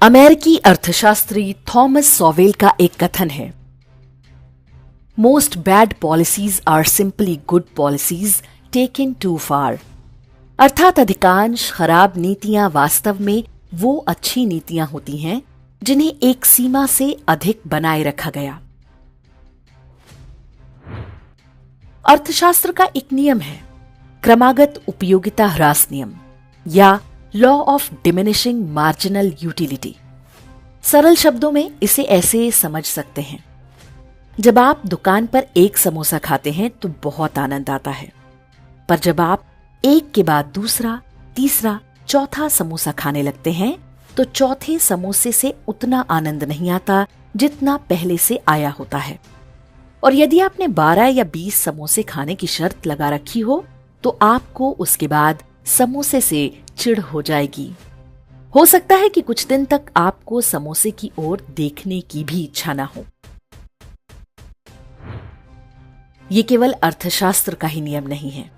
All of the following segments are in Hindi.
अमेरिकी अर्थशास्त्री थॉमस सॉवेल का एक कथन है, most bad policies are simply good policies taken too far. अर्थात अधिकांश खराब नीतियां वास्तव में वो अच्छी नीतियां होती हैं जिन्हें एक सीमा से अधिक बनाए रखा गया। अर्थशास्त्र का एक नियम है, क्रमागत उपयोगिता ह्रास नियम या law of diminishing marginal utility. सरल शब्दों में इसे ऐसे समझ सकते हैं, जब आप दुकान पर एक समोसा खाते हैं तो बहुत आनंद आता है, पर जब आप एक के बाद दूसरा, तीसरा, चौथा समोसा खाने लगते हैं तो चौथे समोसे से उतना आनंद नहीं आता जितना पहले से आया होता है। और यदि आपने 12 या 20 समोसे खाने की शर्त लगा रखी हो तो आपको उसके बाद समोसे से चिढ़ हो जाएगी। हो सकता है कि कुछ दिन तक आपको समोसे की ओर देखने की भी इच्छा ना हो। ये केवल अर्थशास्त्र का ही नियम नहीं है,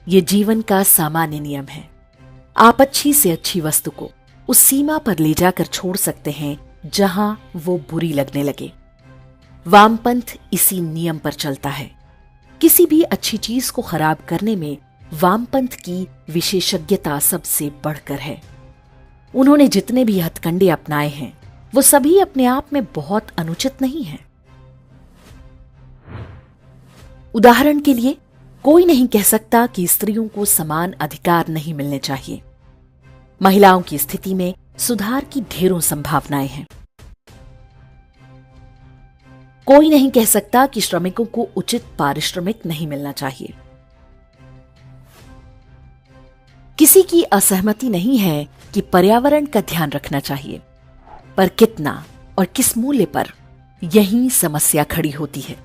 ये जीवन का सामान्य नियम है। आप अच्छी से अच्छी वस्तु को उस सीमा पर ले जाकर छोड़ सकते हैं जहां वो बुरी लगने लगे। वामपंथ इसी नियम पर चलता है। किसी भी अच्छी चीज को खराब करने में वामपंथ की विशेषज्ञता सबसे बढ़कर है। उन्होंने जितने भी हथकंडे अपनाए हैं वो सभी अपने आप में बहुत अनुचित नहीं हैं। उदाहरण के लिए, कोई नहीं कह सकता कि स्त्रियों को समान अधिकार नहीं मिलने चाहिए। महिलाओं की स्थिति में सुधार की ढेरों संभावनाएं हैं। कोई नहीं कह सकता कि श्रमिकों को उचित पारिश्रमिक नहीं मिलना चाहिए। किसी की असहमति नहीं है कि पर्यावरण का ध्यान रखना चाहिए, पर कितना और किस मूल्य पर, यही समस्या खड़ी होती है।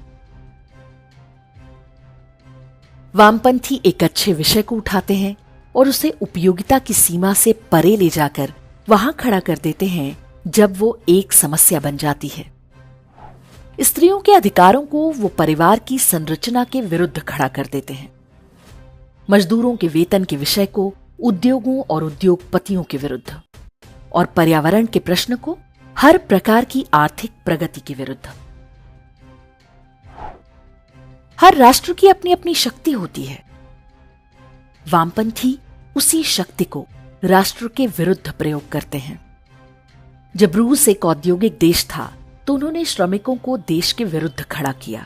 वामपंथी एक अच्छे विषय को उठाते हैं और उसे उपयोगिता की सीमा से परे ले जाकर वहां खड़ा कर देते हैं जब वो एक समस्या बन जाती है। स्त्रियों के अधिकारों को वो परिवार की संरचना के विरुद्ध खड़ा कर देते हैं। मजदूरों के वेतन के विषय को उद्योगों और उद्योगपतियों के विरुद्ध, और पर्यावरण के प्रश्न को हर प्रकार की आर्थिक प्रगति के विरुद्ध। हर राष्ट्र की अपनी अपनी शक्ति होती है। वामपंथी उसी शक्ति को राष्ट्र के विरुद्ध प्रयोग करते हैं। जब रूस एक औद्योगिक देश था तो उन्होंने श्रमिकों को देश के विरुद्ध खड़ा किया।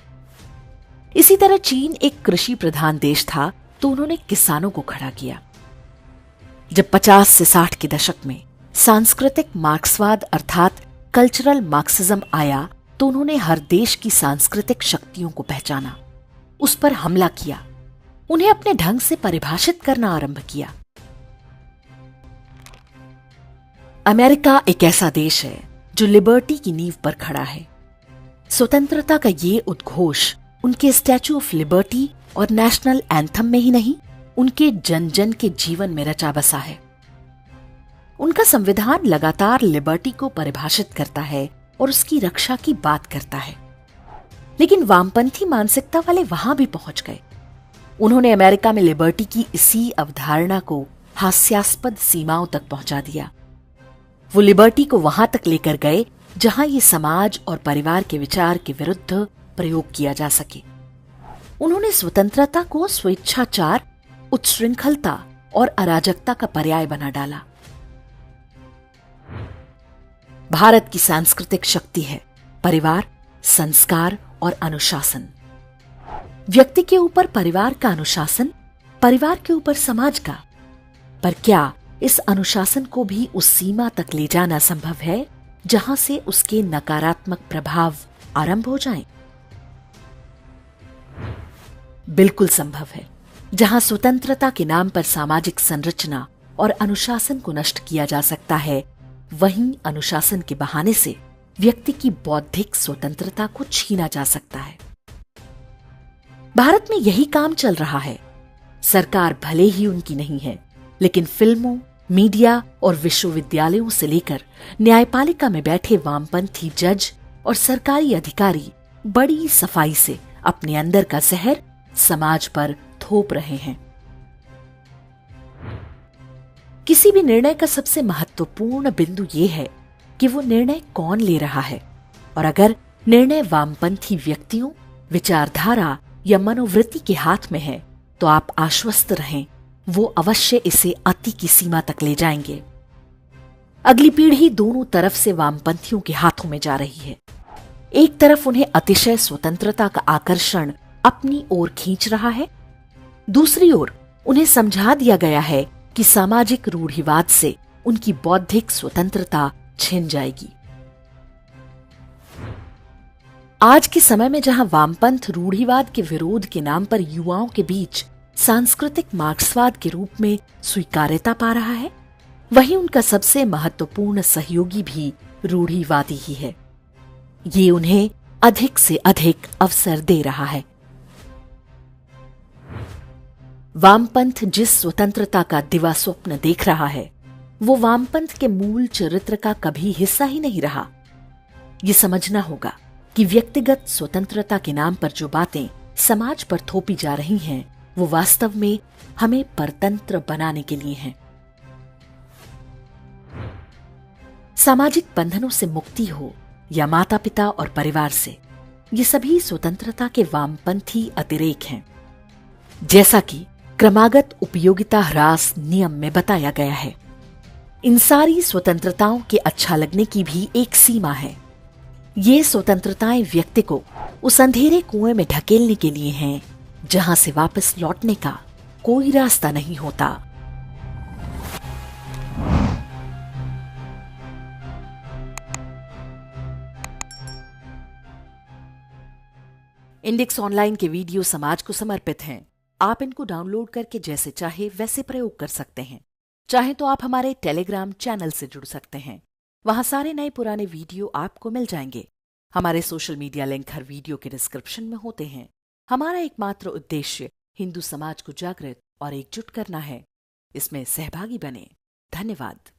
इसी तरह चीन एक कृषि प्रधान देश था तो उन्होंने किसानों को खड़ा किया। जब 50 से 60 के दशक में सांस्कृतिक मार्क्सवाद अर्थात कल्चरल मार्क्सिज्म आया तो उन्होंने हर देश की सांस्कृतिक शक्तियों को पहचाना, उस पर हमला किया, उन्हें अपने ढंग से परिभाषित करना आरंभ किया। अमेरिका एक ऐसा देश है जो लिबर्टी की नींव पर खड़ा है। स्वतंत्रता का ये उद्घोष उनके स्टैच्यू ऑफ लिबर्टी और नेशनल एंथम में ही नहीं, उनके जन जन के जीवन में रचा बसा है। उनका संविधान लगातार लिबर्टी को परिभाषित करता है और उसकी रक्षा की बात करता है। लेकिन वामपंथी मानसिकता वाले वहां भी पहुंच गए। उन्होंने अमेरिका में लिबर्टी की इसी अवधारणा को हास्यास्पद सीमाओं तक पहुंचा दिया। वो लिबर्टी को वहां तक लेकर गए जहां ये समाज और परिवार के विचार के विरुद्ध प्रयोग किया जा सके। उन्होंने स्वतंत्रता को स्वेच्छाचार, उच्छृंखलता और अराजकता का पर्याय बना डाला। भारत की सांस्कृतिक शक्ति है परिवार, संस्कार और अनुशासन। व्यक्ति के ऊपर परिवार का अनुशासन, परिवार के ऊपर समाज का। पर क्या इस अनुशासन को भी उस सीमा तक ले जाना संभव है जहां से उसके नकारात्मक प्रभाव आरंभ हो जाएं? बिल्कुल संभव है। जहां स्वतंत्रता के नाम पर सामाजिक संरचना और अनुशासन को नष्ट किया जा सकता है, वहीं अनुशासन के बहाने से व्यक्ति की बौद्धिक स्वतंत्रता को छीना जा सकता है। भारत में यही काम चल रहा है। सरकार भले ही उनकी नहीं है, लेकिन फिल्मों, मीडिया और विश्वविद्यालयों से लेकर न्यायपालिका में बैठे वामपंथी जज और सरकारी अधिकारी बड़ी सफाई से अपने अंदर का जहर समाज पर थोप रहे हैं। किसी भी निर्णय का सबसे महत्वपूर्ण बिंदु यह है कि वो निर्णय कौन ले रहा है, और अगर निर्णय वामपंथी व्यक्तियों, विचारधारा या मनोवृत्ति के हाथ में है तो आप आश्वस्त रहें, वो अवश्य इसे अति की सीमा तक ले जाएंगे। अगली पीढ़ी दोनों तरफ से वामपंथियों के हाथों में जा रही है। एक तरफ उन्हें अतिशय स्वतंत्रता का आकर्षण अपनी ओर खींच रहा है, दूसरी ओर उन्हें समझा दिया गया है कि सामाजिक रूढ़िवाद से उनकी बौद्धिक स्वतंत्रता छिन जाएगी। आज के समय में जहां वामपंथ रूढ़िवाद के विरोध के नाम पर युवाओं के बीच सांस्कृतिक मार्क्सवाद के रूप में स्वीकार्यता पा रहा है, वहीं उनका सबसे महत्वपूर्ण सहयोगी भी रूढ़िवादी ही है। ये उन्हें अधिक से अधिक अवसर दे रहा है। वामपंथ जिस स्वतंत्रता का दिवा स्वप्न देख रहा है, वो वामपंथ के मूल चरित्र का कभी हिस्सा ही नहीं रहा। ये समझना होगा कि व्यक्तिगत स्वतंत्रता के नाम पर जो बातें समाज पर थोपी जा रही हैं, वो वास्तव में हमें परतंत्र बनाने के लिए हैं। सामाजिक बंधनों से मुक्ति हो या माता पिता और परिवार से, ये सभी स्वतंत्रता के वामपंथी अतिरेक हैं। जैसा कि क्रमागत उपयोगिता ह्रास नियम में बताया गया है, इन सारी स्वतंत्रताओं के अच्छा लगने की भी एक सीमा है। ये स्वतंत्रताएं व्यक्ति को उस अंधेरे कुएं में ढकेलने के लिए हैं जहां से वापस लौटने का कोई रास्ता नहीं होता। इंडेक्स ऑनलाइन के वीडियो समाज को समर्पित हैं। आप इनको डाउनलोड करके जैसे चाहे वैसे प्रयोग कर सकते हैं। चाहे तो आप हमारे टेलीग्राम चैनल से जुड़ सकते हैं, वहां सारे नए पुराने वीडियो आपको मिल जाएंगे। हमारे सोशल मीडिया लिंक हर वीडियो के डिस्क्रिप्शन में होते हैं। हमारा एकमात्र उद्देश्य हिंदू समाज को जागृत और एकजुट करना है। इसमें सहभागी बने। धन्यवाद।